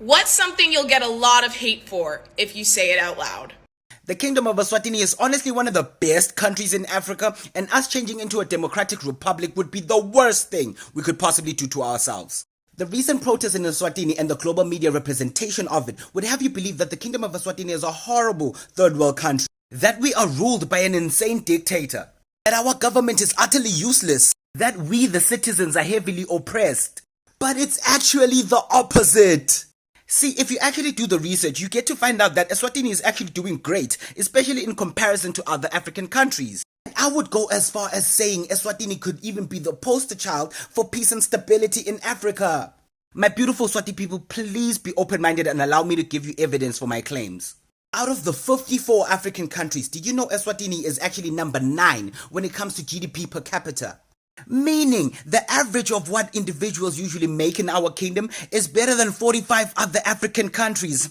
What's something you'll get a lot of hate for if you say it out loud? The Kingdom of Eswatini is honestly one of the best countries in Africa, and us changing into a democratic republic would be the worst thing we could possibly do to ourselves. The recent protests in Eswatini and the global media representation of it would have you believe that the Kingdom of Eswatini is a horrible third world country, that we are ruled by an insane dictator, that our government is utterly useless, that we the citizens are heavily oppressed. But it's actually the opposite. See, if you actually do the research, you get to find out that Eswatini is actually doing great, especially in comparison to other African countries. And I would go as far as saying Eswatini could even be the poster child for peace and stability in Africa. My beautiful Swati people, please be open-minded and allow me to give you evidence for my claims. Out of the 54 African countries, did you know Eswatini is actually number 9 when it comes to GDP per capita? Meaning, the average of what individuals usually make in our kingdom is better than 45 other African countries.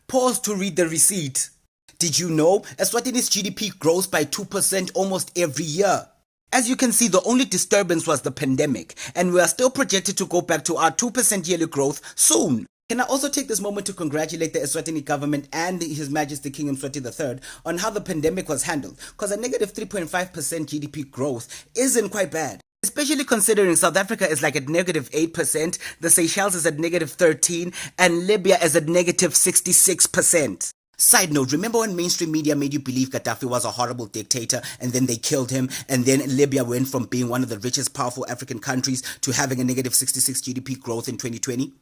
Pause to read the receipt. Did you know Eswatini's GDP grows by 2% almost every year? As you can see, the only disturbance was the pandemic, and we are still projected to go back to our 2% yearly growth soon. Can I also take this moment to congratulate the Eswatini government and His Majesty King Mswati III on how the pandemic was handled, because a negative 3.5% GDP growth isn't quite bad. Especially considering South Africa is like at negative 8%, the Seychelles is at negative 13%, and Libya is at negative 66%. Side note, remember when mainstream media made you believe Gaddafi was a horrible dictator and then they killed him, and then Libya went from being one of the richest powerful African countries to having a negative 66 GDP growth in 2020?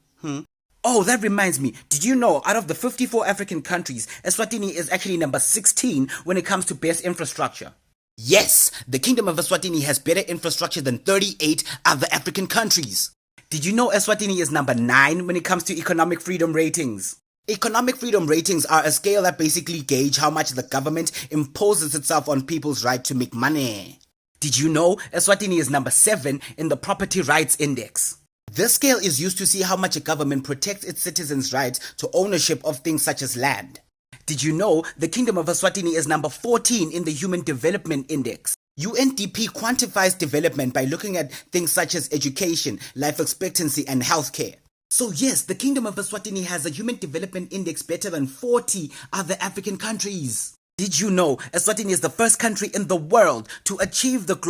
Oh, that reminds me, did you know out of the 54 African countries, Eswatini is actually number 16 when it comes to best infrastructure? Yes, the Kingdom of Eswatini has better infrastructure than 38 other African countries. Did you know Eswatini is number 9 when it comes to economic freedom ratings? Economic freedom ratings are a scale that basically gauge how much the government imposes itself on people's right to make money. Did you know Eswatini is number 7 in the Property Rights Index? This scale is used to see how much a government protects its citizens' rights to ownership of things such as land. Did you know the Kingdom of Eswatini is number 14 in the Human Development Index? UNDP quantifies development by looking at things such as education, life expectancy, and healthcare. So yes, the Kingdom of Eswatini has a Human Development Index better than 40 other African countries. Did you know Eswatini is the first country in the world to achieve the Global